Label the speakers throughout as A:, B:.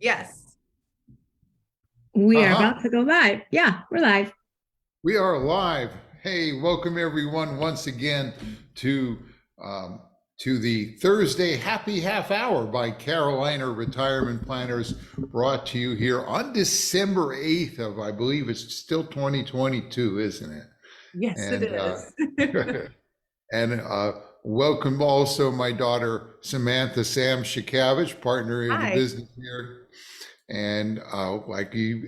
A: Yes.
B: We are
C: Uh-huh.
B: about to go live. Yeah, we're live.
C: We are live. Hey, welcome everyone once again to um, to the Thursday Happy Half Hour by Carolina Retirement Planners, brought to you here on December 8th of, I believe it's still 2022, isn't it?
A: Yes, it
C: And
A: is.
C: and welcome also my daughter Samantha Sam Shikavich, partner in the
A: Hi.
C: business here. And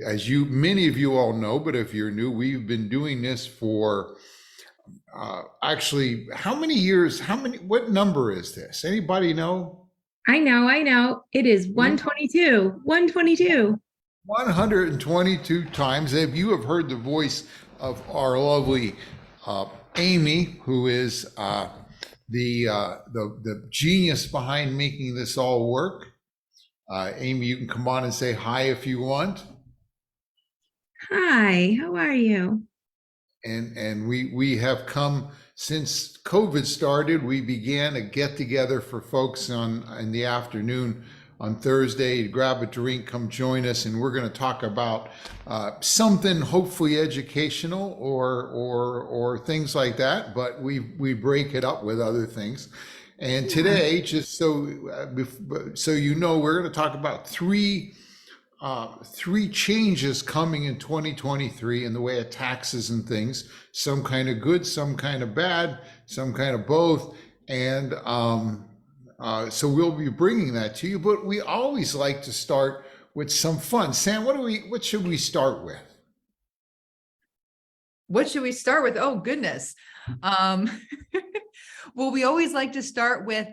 C: as you, many of you all know, but if you're new, we've been doing this for actually, how many years? What number is this? Anybody know?
B: I know. It is 122. 122.
C: 122 times. If you have heard the voice of our lovely uh, Amy, who is the genius behind making this all work. Amy, you can come on and say hi if you want.
B: Hi, how are you?
C: And we have come since COVID started. We began a get together for folks on in the afternoon on Thursday. Grab a drink, come join us, and we're going to talk about something hopefully educational or things like that. But we break it up with other things. And today, just so you know, we're going to talk about three changes coming in 2023 in the way of taxes and things, some kind of good, some kind of bad, some kind of both. And so we'll be bringing that to you, but we always like to start with some fun. Sam, what should we start with?
A: What should we start with? Oh, goodness. Um, well, we always like to start with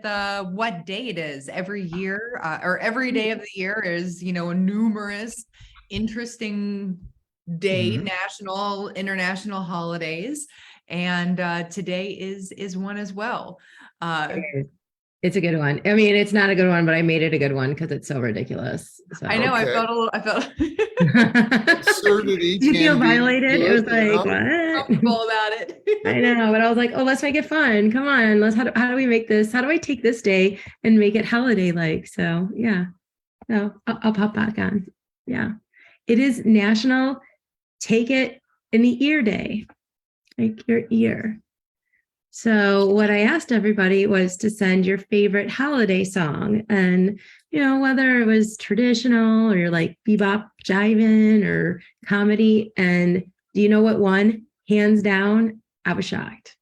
A: what day it is every year, or every day of the year is, a numerous, interesting day, national, international holidays. And today is one as well.
B: It's a good one. I mean, it's not a good one, but I made it a good one because it's so ridiculous. So.
A: I know.
C: Okay.
A: I felt
C: Absurdity.
B: You feel violated?
C: Good,
B: it was like, what?
A: comfortable about it.
B: I know, but I was like, oh, let's make it fun. Come on, how do we make this? How do I take this day and make it holiday-like? So yeah, so I'll pop back on. Yeah, it is National Take It in the Ear Day, like your ear. So what I asked everybody was to send your favorite holiday song, and whether it was traditional or you're like bebop jiving or comedy. And do you know what won? Hands down, I was shocked.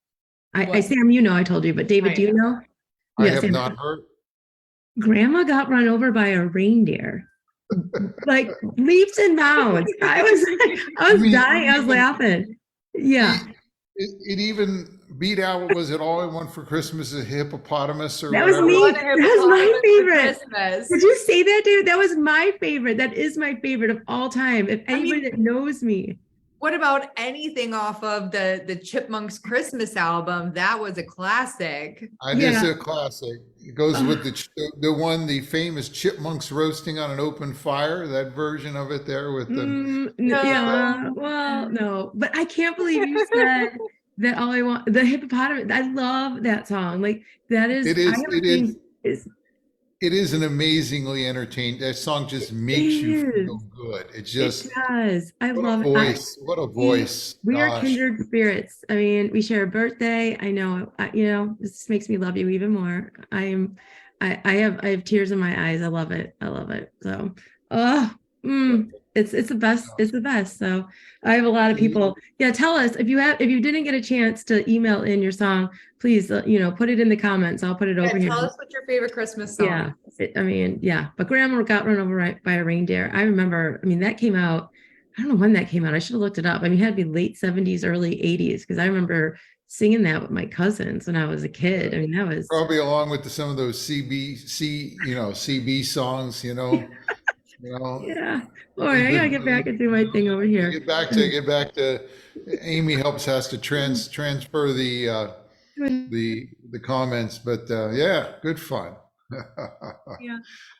B: I Sam, I told you, but David, do you know?
C: I
B: Yeah,
C: have
B: Sam,
C: not heard.
B: Grandma got run over by a reindeer, like leaps and bounds. I was dying. I was laughing. Yeah.
C: It even beat out, was it All I Want for Christmas, a hippopotamus or
B: that was
C: whatever?
B: me. That was my favorite.
A: Christmas.
B: Did you say that, David? That was my favorite. That is my favorite of all time. If anybody that knows me.
A: What about anything off of the Chipmunks Christmas album? That was a classic.
C: It is a classic. It goes with the famous chipmunks roasting on an open fire, that version of it there with the.
B: Yeah, well, no, but I can't believe you said that All I Want, the hippopotamus. I love that song. Like that is,
C: it is an amazingly entertaining. That song just makes you feel good. It
B: does. I love
C: it. What a voice.
B: We are kindred spirits. I mean, we share a birthday. I know, this makes me love you even more. I have tears in my eyes. I love it. So, it's the best. It's the best. So I have a lot of people. Yeah. Tell us if you didn't get a chance to email in your song, please, put it in the comments. I'll put it over here.
A: Tell us what your favorite Christmas song
B: is. But Grandma got run over by a reindeer. I remember, that came out. I don't know when that came out. I should have looked it up. It had to be late 70s, early 80s, because I remember singing that with my cousins when I was a kid. That was
C: probably along with some of those CB songs,
B: Yeah. All right, I gotta get back and do my thing over here.
C: Get back to Amy has to transfer the comments, but yeah, good fun.
A: Yeah.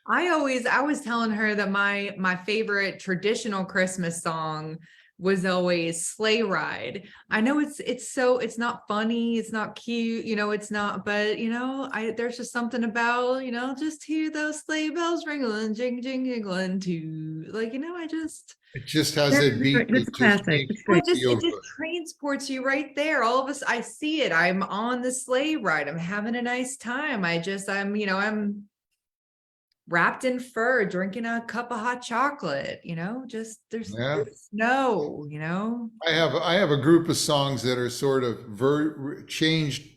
A: I was telling her that my favorite traditional Christmas song was always sleigh ride. I know it's not funny, it's not cute, it's not, but there's just something about, just hear those sleigh bells ringling, jing, jing, jingling too. I just,
C: It just has that beat
B: That's
C: that just
B: classic.
C: makes
B: It's
C: you
B: great.
C: feel
A: it just
C: good.
A: transports you right there. All of us, I see it. I'm on the sleigh ride. I'm having a nice time. I'm wrapped in fur, drinking a cup of hot chocolate, just there's
C: Yeah.
A: snow,
C: I have a group of songs that are sort of changed.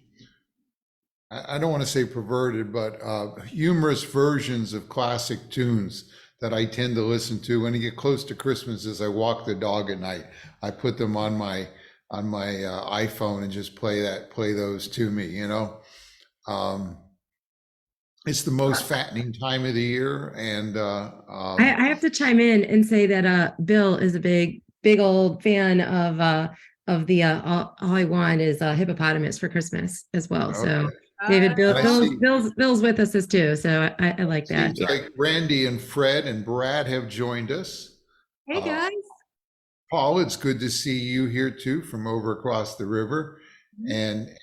C: I don't want to say perverted, but humorous versions of classic tunes that I tend to listen to when I get close to Christmas. As I walk the dog at night, I put them on my iPhone and just play those to me. Um, it's the most fattening time of the year, and
B: I have to chime in and say that Bill is a big old fan of the all I want is a hippopotamus for Christmas as well. So
C: okay.
B: David,
C: And I see.
B: Bill's with us as too. So I like that.
C: Seems
B: Yeah.
C: like Randy and Fred and Brad have joined us.
A: hey guys.
C: Paul, it's good to see you here too from over across the river.
A: Mhm.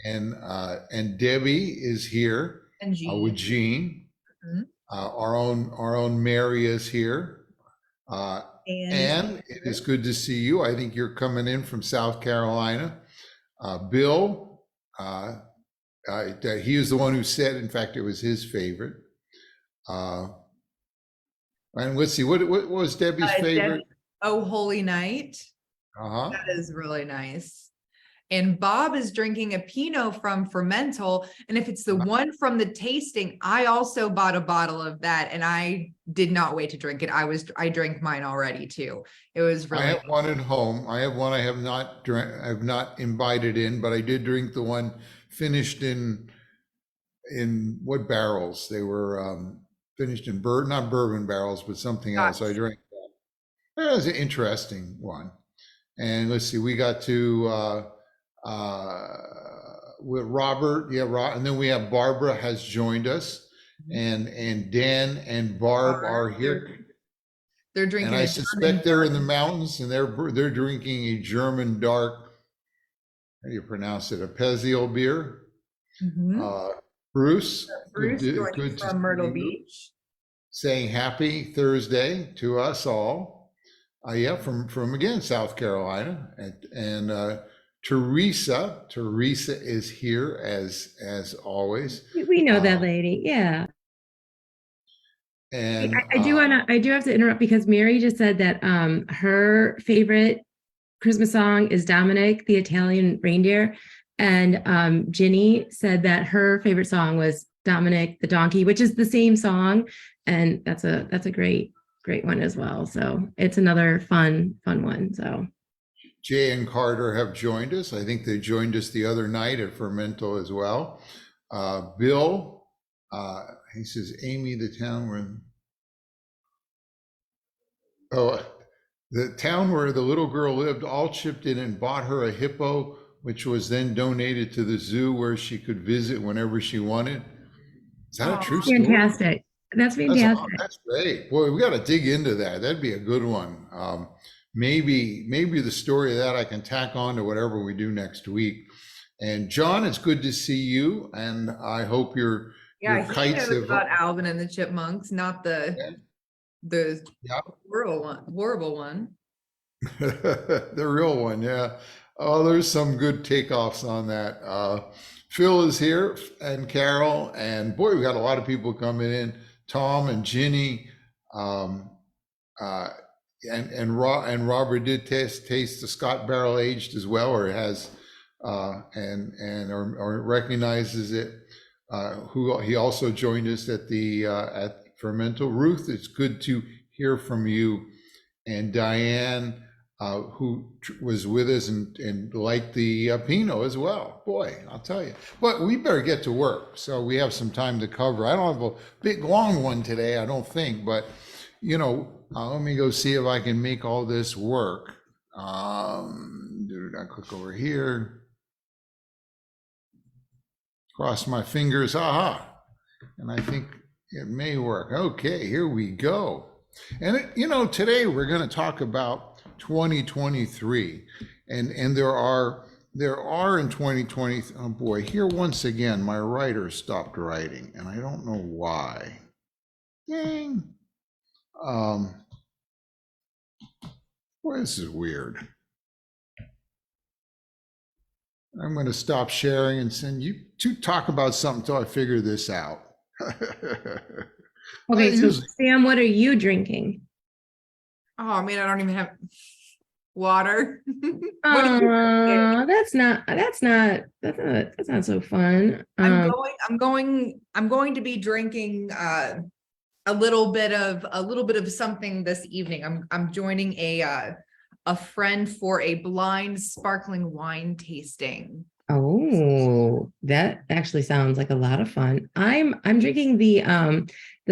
C: And Debbie is here
A: And
C: with
A: Jean.
C: Jean.
A: Mhm.
C: Our own Mary is here. And it is good to see you. I think you're coming in from South Carolina. Bill, he was the one who said, in fact, it was his favorite. And let's see, what was Debbie's favorite?
A: Oh, Holy Night.
C: Uh-huh.
A: That is really nice. And Bob is drinking a Pinot from Fermental. And if it's the one from the tasting, I also bought a bottle of that and I did not wait to drink it. I drank mine already too. It was really
C: I have one at home. I have one I have not I've not imbibed in, but I did drink the one finished in what barrels? They were finished in not bourbon barrels, but something else. I drank that. That was an interesting one. And let's see, we got to with Robert, and then we have Barbara has joined us, and Dan and Barb are here.
A: They're drinking.
C: And I suspect they're in the mountains, and they're drinking a German dark. How do you pronounce it? A Pezziel beer. Bruce, good
A: from Myrtle Beach,
C: saying happy Thursday to us all. Yeah, from again South Carolina, and Teresa is here as always.
B: We know that lady. Yeah.
C: And
B: I do have to interrupt because Mary just said that her favorite Christmas song is Dominic, the Italian reindeer. And Ginny said that her favorite song was Dominic the donkey, which is the same song. And that's a great one as well. So it's another fun one. So
C: Jay and Carter have joined us. I think they joined us the other night at Fermento as well. Bill, he says, Amy, the town the town where the little girl lived, all chipped in and bought her a hippo, which was then donated to the zoo where she could visit whenever she wanted. Is that a true story?
B: Fantastic. That's fantastic.
C: That's great. Boy, we got to dig into that. That'd be a good one. Maybe the story of that I can tack on to whatever we do next week. And John, it's good to see you. And I hope your kites
A: have about Alvin and the Chipmunks, not the horrible one.
C: The real one, yeah. Oh, there's some good takeoffs on that. Phil is here and Carol, and boy, we got a lot of people coming in. Tom and Ginny, and Robert did taste the Scott barrel aged as well, or has, or recognizes it. He also joined us at Fermento. Ruth, it's good to hear from you, and Diane, who was with us and liked the Pinot as well. Boy, I'll tell you. But we better get to work, so we have some time to cover. I don't have a big, long one today, I don't think, but, let me go see if I can make all this work. I click over here. Cross my fingers, aha. And I think it may work. Okay, here we go. And, today we're going to talk about 2023. And there are in 2020, oh boy, here once again, my writer stopped writing and I don't know why. Dang. Well, this is weird. I'm going to stop sharing and send you to talk about something until I figure this out.
B: Okay, so Sam, what are you drinking?
A: Oh, I mean, I don't even have water. What are you
B: Oh,
A: drinking?
B: that's not so fun.
A: I'm going to be drinking a little bit of something this evening. I'm joining a friend for a blind sparkling wine tasting.
B: Oh, that actually sounds like a lot of fun. I'm drinking the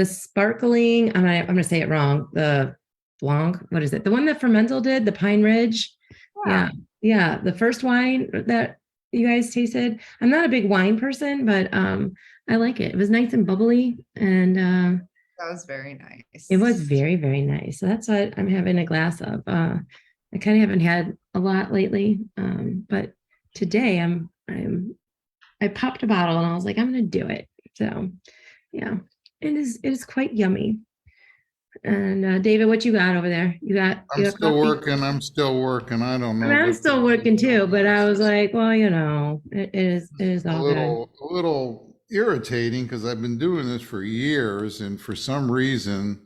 B: sparkling, I'm gonna say it wrong. The Blanc, what is it? The one that Fermental did, the Pine Ridge. Yeah. Yeah, the first wine that you guys tasted. I'm not a big wine person, but I like it. It was nice and bubbly, and
A: That was very nice.
B: it was very, very nice. So that's what I'm having a glass of. I kind of haven't had a lot lately, but today I popped a bottle and I was like, I'm gonna do it. So yeah, it is quite yummy. And David, what you got over there? You got
C: I'm still
B: coffee?
C: working. I'm still working. I don't know.
B: I mean, I'm
C: but
B: still working too, but I was like, well, it is
C: a
B: all good.
C: little irritating because I've been doing this for years, and for some reason,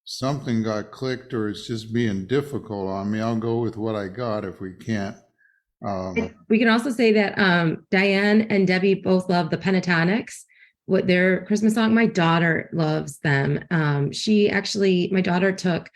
C: something got clicked or it's just being difficult on me. I'll go with what I got if we can't.
B: We can also say that Diane and Debbie both love the Pentatonics. What their Christmas song? My daughter loves them. My daughter took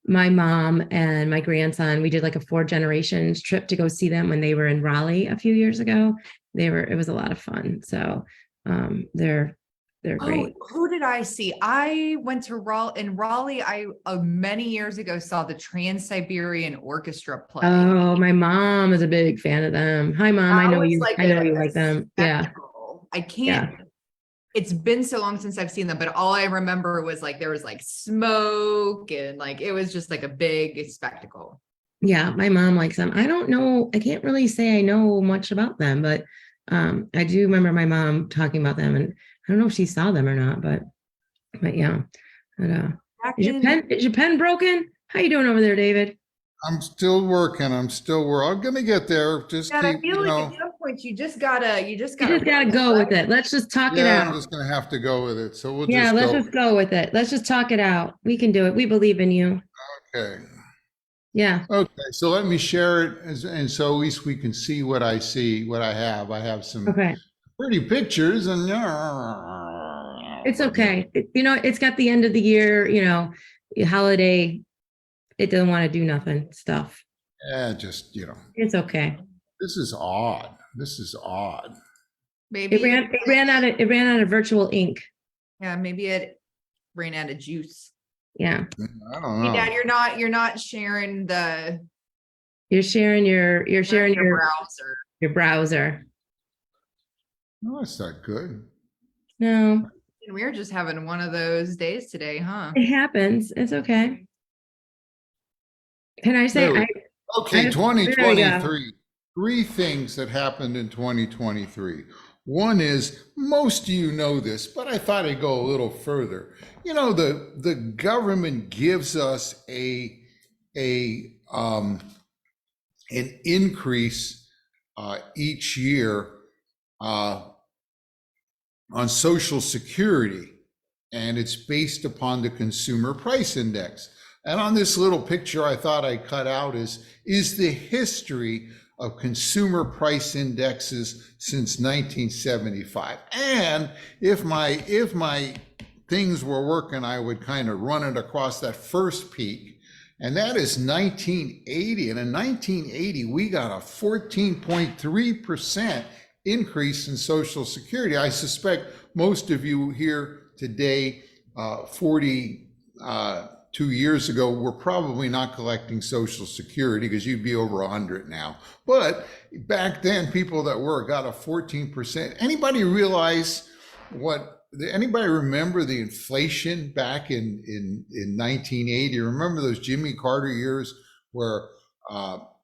B: my mom and my grandson. We did like a 4 generations trip to go see them when they were in Raleigh a few years ago. It was a lot of fun. So they're great.
A: Oh, who did I see? I went to Raleigh. I many years ago saw the Trans-Siberian Orchestra play.
B: Oh, my mom is a big fan of them. Hi, Mom. I know you like them. Yeah.
A: Spectacle. I can't.
B: Yeah.
A: It's been so long since I've seen them, but all I remember was like there was like smoke and like it was just like a big spectacle.
B: Yeah, my mom likes them. I don't know. I can't really say I know much about them, but I do remember my mom talking about them, and I don't know if she saw them or not, but yeah. But, is your pen broken? How you doing over there, David?
C: I'm still working. I'm gonna get there. Just
A: God, I
C: keep,
A: feel
C: you
A: like
C: know.
A: at some point you just gotta
B: You just gotta go with it. Let's just talk it
C: Yeah, I'm
B: out.
C: just gonna have to go with it. So we'll
B: Yeah,
C: just
B: let's
C: go.
B: just go with it. Let's just talk it out. We can do it. We believe in you.
C: Okay.
B: Yeah.
C: Okay. So let me share it, and so at least we can see what I see, what I have. I have some
B: Okay.
C: pretty pictures, and
B: It's okay. It's got the end of the year, holiday. It doesn't want to do nothing stuff.
C: yeah, just
B: It's okay.
C: this is odd. This is odd.
A: Maybe
B: It ran out of virtual ink.
A: yeah, maybe it ran out of juice.
B: Yeah.
C: I don't
A: Hey,
C: know.
A: Dad, you're not sharing
B: You're sharing your
A: browser.
B: your browser.
C: No, it's not good.
B: No,
A: And we're just having one of those days today, huh?
B: it happens. It's okay. Can I say
C: Okay,
B: there we go.
C: 2023. 3 things that happened in 2023. One is, most of you know this, but I thought I'd go a little further. The government gives us an increase each year on Social Security, and it's based upon the Consumer Price Index. And on this little picture I thought I cut out is the history of consumer price indexes since 1975. And if my things were working, I would kind of run it across that first peak. And that is 1980. And in 1980, we got a 14.3% increase in Social Security. I suspect most of you here today, 42 years ago, were probably not collecting Social Security because you'd be over 100 now. But back then, people that were got a 14%. Anybody remember the inflation back in 1980? Remember those Jimmy Carter years where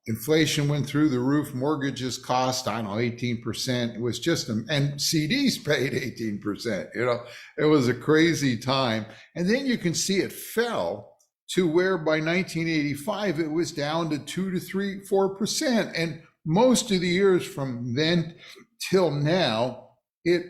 C: inflation went through the roof. Mortgages cost, I don't know, 18%. It was just, and CDs paid 18%. You know, it was a crazy time. And then you can see it fell to where by 1985, it was down to 2 to 3, 4%. And most of the years from then till now, it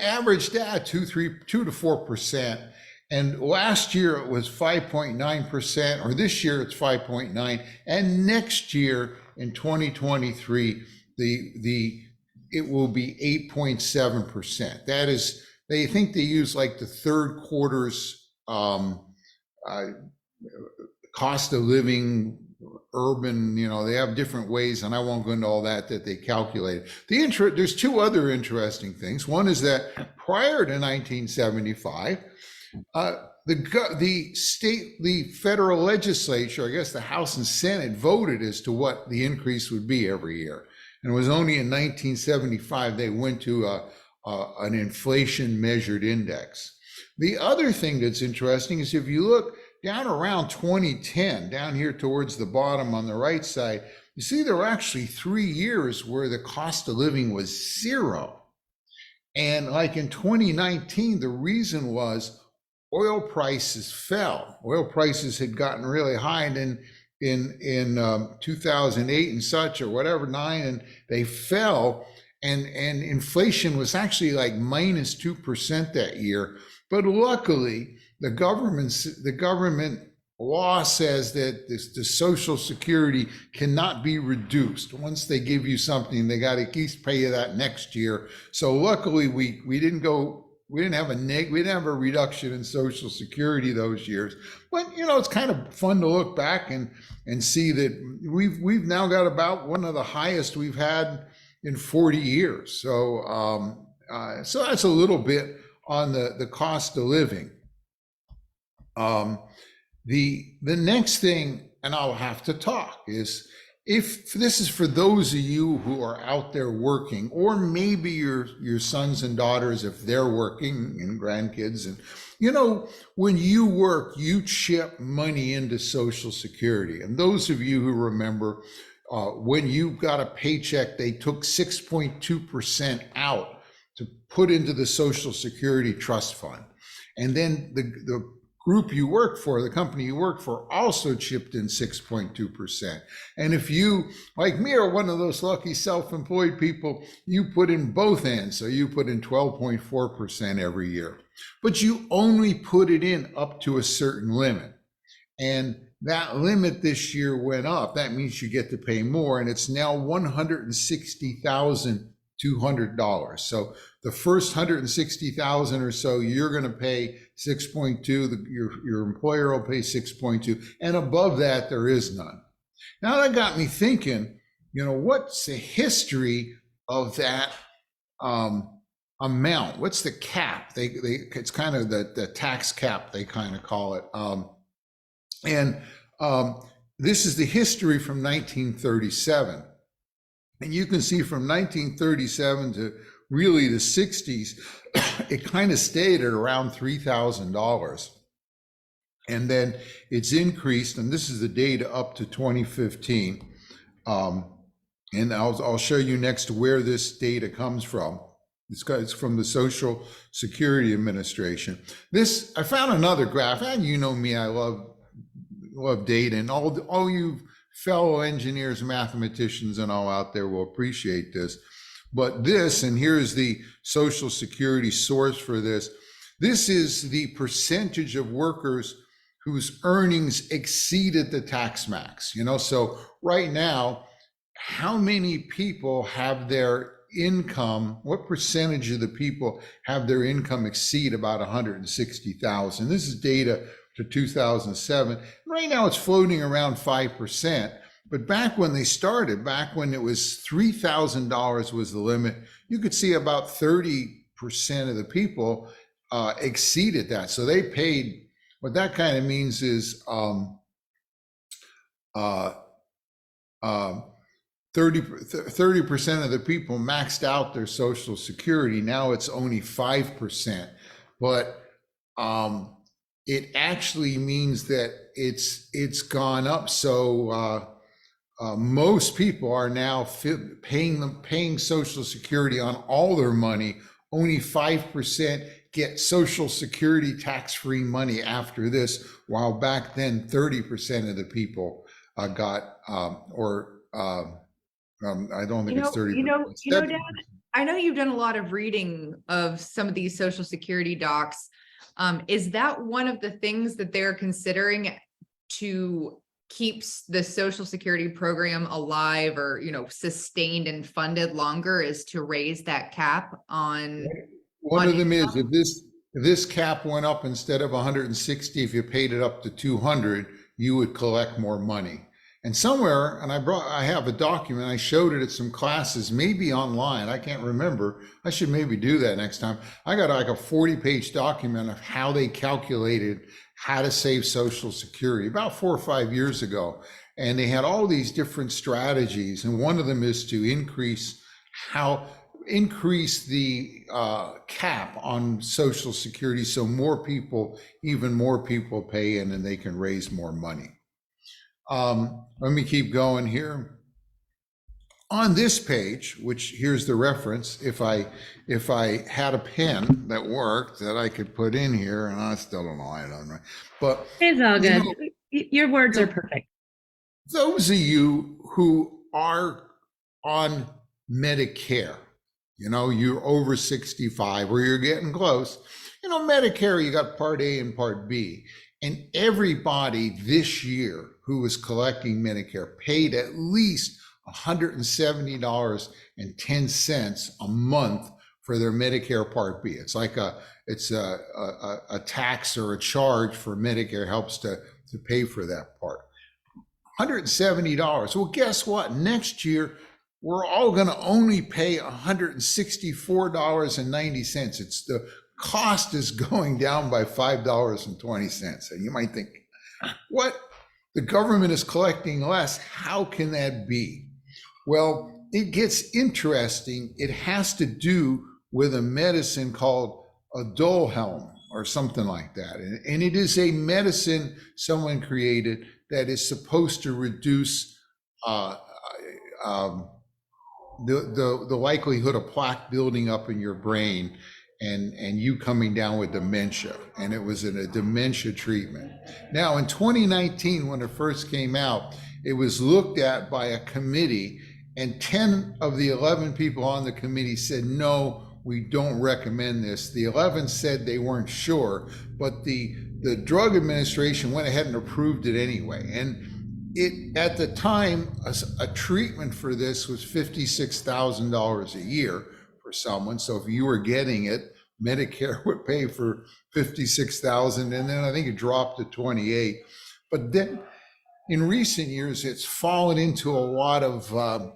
C: averaged at 2 to 4%. And last year it was 5.9%, or this year it's 5.9, and next year in 2023, it will be 8.7%. That is, they think they use like the third quarter's cost of living, urban, they have different ways, and I won't go into all that they calculate. There's two other interesting things. One is that prior to 1975, the federal legislature, I guess the House and Senate, voted as to what the increase would be every year. And it was only in 1975 they went to an inflation measured index. The other thing that's interesting is if you look down around 2010, down here towards the bottom on the right side, you see there were actually 3 years where the cost of living was zero. And like in 2019, the reason was oil prices fell. Oil prices had gotten really high, and in 2008 and such, or whatever, 9, and they fell, and inflation was actually like minus 2% that year. But luckily, the government law says that the Social Security cannot be reduced. Once they give you something, they got to at least pay you that next year. So luckily, we didn't have a reduction in Social Security those years. But it's kind of fun to look back and see that we've now got about one of the highest we've had in 40 years. So so that's a little bit on the cost of living. The next thing, and I'll have to talk, is if this is for those of you who are out there working, or maybe your sons and daughters, if they're working, and grandkids, and when you work, you chip money into Social Security. And those of you who remember, when you got a paycheck, they took 6.2% out to put into the Social Security Trust Fund. And then the group you work for, the company you work for, also chipped in 6.2%. And if you, like me, are one of those lucky self-employed people, you put in both ends. So you put in 12.4% every year. But you only put it in up to a certain limit. And that limit this year went up. That means you get to pay more, and it's now $160,200. So the first 160,000 or so, you're going to pay 6.2. Your employer will pay 6.2, and above that, there is none. Now that got me thinking, what's the history of that amount? What's the cap? It's kind of the tax cap, they kind of call it. This is the history from 1937. And you can see from 1937 to really the 60s, it kind of stayed at around $3,000. And then it's increased, and this is the data up to 2015. And I'll show you next where this data comes from. It's from the Social Security Administration. I found another graph, and you know me, I love data, and all you fellow engineers, mathematicians, and all out there will appreciate this. But this, and here's the Social Security source for this. This is the percentage of workers whose earnings exceeded the tax max. So right now, how many people have their income, what percentage of the people have their income exceed about 160,000? This is data to 2007. Right now it's floating around 5%. But back when they started, back when it was $3,000 was the limit, you could see about 30% of the people exceeded that. So they paid, what that kind of means is 30% of the people maxed out their Social Security. Now it's only 5%. But it actually means that it's gone up. So most people are now paying Social Security on all their money. Only 5% get Social Security tax-free money after this, while back then 30% of the people got I don't think it's 30%.
A: Dad, I know you've done a lot of reading of some of these Social Security docs. Is that one of the things that they're considering to keep the Social Security program alive, or, sustained and funded longer, is to raise that cap on?
C: One of them is, if this cap went up, instead of 160, if you paid it up to 200, you would collect more money. And somewhere, and I have a document, I showed it at some classes, maybe online, I can't remember. I should maybe do that next time. I got like a 40-page document of how they calculated how to save Social Security about 4 or 5 years ago. And they had all these different strategies. And one of them is to increase the cap on Social Security, so even more people pay in, and they can raise more money. Let me keep going here. On this page, which here's the reference, if I had a pen that worked that I could put in here, and I still don't know, I don't know, but
B: it's all good. Your words are perfect.
C: Those of you who are on Medicare, you're over 65 or you're getting close, Medicare, you got Part A and Part B. And everybody this year who was collecting Medicare paid at least $170.10 a month for their Medicare Part B. It's like a tax or a charge for Medicare, helps to pay for that part. $170. Well, guess what? Next year, we're all going to only pay $164.90. It's the cost is going down by $5.20. And you might think, what? The government is collecting less. How can that be? Well, it gets interesting. It has to do with a medicine called Aduhelm or something like that. And it is a medicine someone created that is supposed to reduce the likelihood of plaque building up in your brain and you coming down with dementia. And it was in a dementia treatment. Now, in 2019, when it first came out, it was looked at by a committee, and 10 of the 11 people on the committee said, no, we don't recommend this. The 11 said they weren't sure, but the Drug Administration went ahead and approved it anyway. And it, at the time, a treatment for this was $56,000 a year for someone. So if you were getting it, Medicare would pay for $56,000, and then I think it dropped to $28,000. But then in recent years, it's fallen into a lot of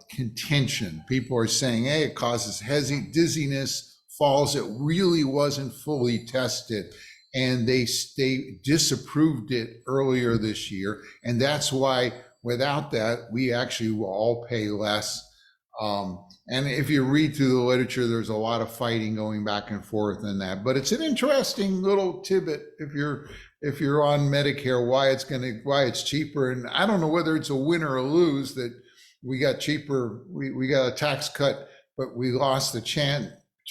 C: contention. People are saying, hey, it causes dizziness, falls. It really wasn't fully tested. And they disapproved it earlier this year. And that's why without that, we actually will all pay less. And if you read through the literature, there's a lot of fighting going back and forth in that. But it's an interesting little tidbit if you're on Medicare, why it's cheaper. And I don't know whether it's a win or a lose that we got cheaper, we got a tax cut, but we lost the chance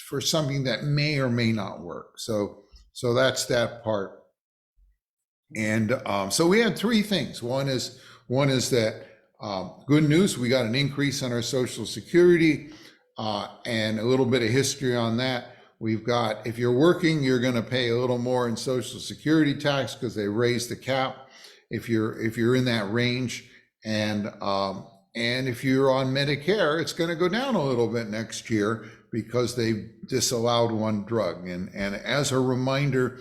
C: for something that may or may not work. So that's that part. And so we had three things. One is that good news, we got an increase on our Social Security, and a little bit of history on that. We've got, if you're working, you're going to pay a little more in Social Security tax because they raised the cap if you're in that range, and if you're on Medicare, it's going to go down a little bit next year because they disallowed one drug. And as a reminder,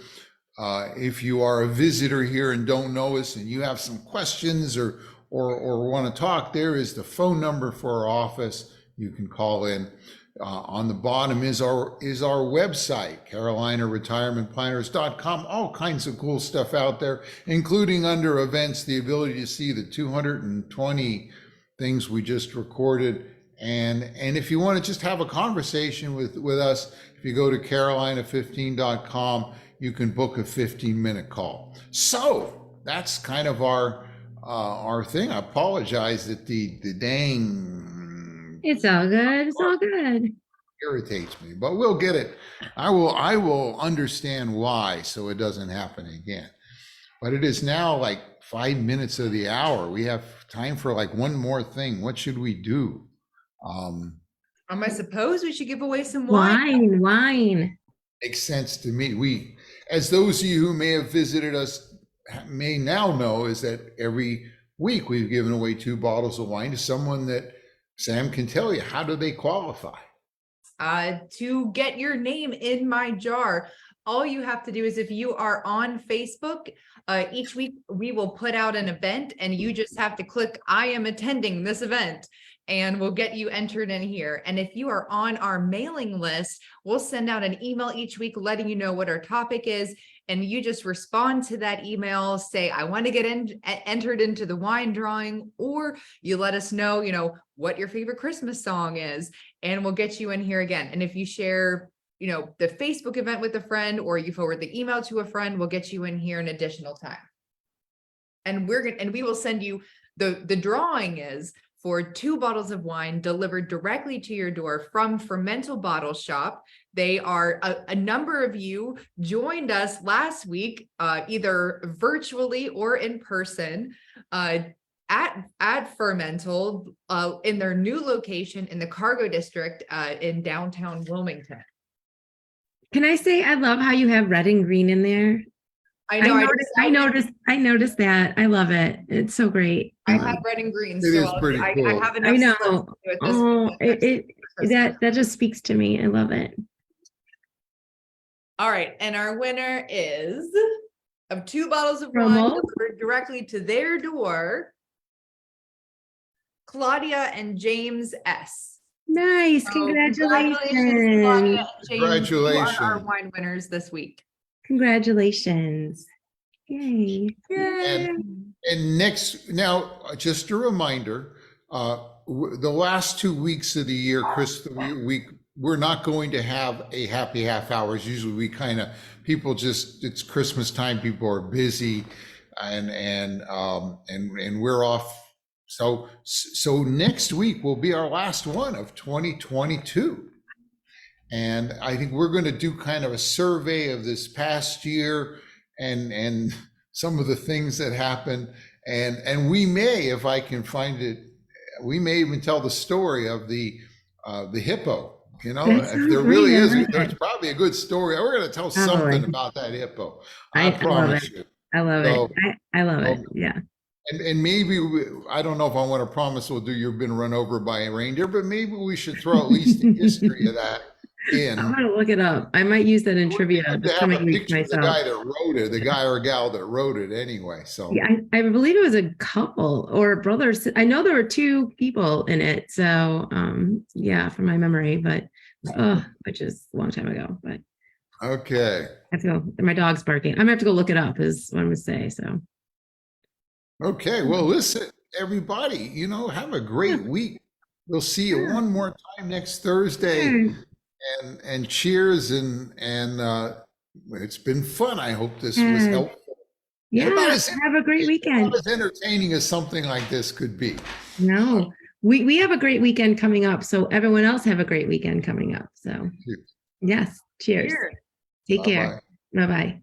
C: if you are a visitor here and don't know us and you have some questions or want to talk, there is the phone number for our office. You can call in. On the bottom is our website, carolinaretirementplanners.com. All kinds of cool stuff out there, including under events, the ability to see the 220 things we just recorded. And if you want to just have a conversation with us, if you go to carolina15.com, you can book a 15-minute call. So that's kind of our thing. I apologize that the dang
B: It's all good. It's all good.
C: irritates me, but we'll get it. I will understand why, so it doesn't happen again. But it is now like 5 minutes of the hour. We have time for like one more thing. What should we do?
A: I suppose we should give away some wine.
B: Wine.
C: Makes sense to me. We, as those of you who may have visited us may now know, is that every week we've given away 2 bottles of wine to someone that Sam can tell you. How do they qualify?
A: To get your name in my jar, all you have to do is, if you are on Facebook, each week we will put out an event, and you just have to click I am attending this event, and we'll get you entered in here. And if you are on our mailing list, we'll send out an email each week letting you know what our topic is. And you just respond to that email, say, I want to get entered into the wine drawing, or you let us know, what your favorite Christmas song is, and we'll get you in here again. And if you share, the Facebook event with a friend, or you forward the email to a friend, we'll get you in here an additional time. And we will send you, the drawing is for 2 bottles of wine delivered directly to your door from Fermental Bottle Shop. They are, a number of you joined us last week, either virtually or in person, at Fermental, in their new location in the Cargo District, in downtown Wilmington.
B: Can I say, I love how you have red and green in there.
A: I know.
B: I noticed that. I love it. It's so great.
A: I have red and green,
C: It
A: so
C: is pretty cool.
A: I have enough.
B: I know.
A: slips to do it this
B: Oh,
A: Christmas.
B: that just speaks to me. I love it.
A: All right, and our winner is of 2 bottles of wine
B: Promo.
A: delivered directly to their door, Claudia and James S.
B: Nice.
A: So
B: Congratulations.
A: Claudia and James. You are our
C: Congratulations.
A: wine winners this week.
B: Congratulations. Yay.
C: And next, now, just a reminder, the last 2 weeks of the year, Chris, we're not going to have a happy half hours. Usually we it's Christmas time, people are busy, and we're off. So next week will be our last one of 2022. And I think we're going to do kind of a survey of this past year and some of the things that happened. And we may, if I can find it, we may even tell the story of the hippo. If there really is, there's probably a good story. We're going to tell something about that hippo. I promise you.
B: I love it. I love it. Yeah.
C: And maybe, I don't know if I want to promise we'll do You've Been Run Over by a Reindeer, but maybe we should throw at least the history of that in.
B: I'm going to look it up. I might use that in trivia.
C: To have a picture of the guy that wrote it, the guy or gal that wrote it anyway. So
B: yeah, I believe it was a couple or brothers. I know there were 2 people in it. So yeah, from my memory, but which is a long time ago. But
C: okay.
B: I have to go. My dog's barking. I'm gonna have to go look it up, is what I'm gonna say. So
C: okay, well, listen, everybody, have a great week. We'll see you one more time next Thursday. And cheers, and it's been fun. I hope this was helpful.
B: Yeah, have a great weekend.
C: Not as entertaining as something like this could be.
B: No, we have a great weekend coming up. So everyone else have a great weekend coming up. So yes, cheers. Take care. Bye-bye.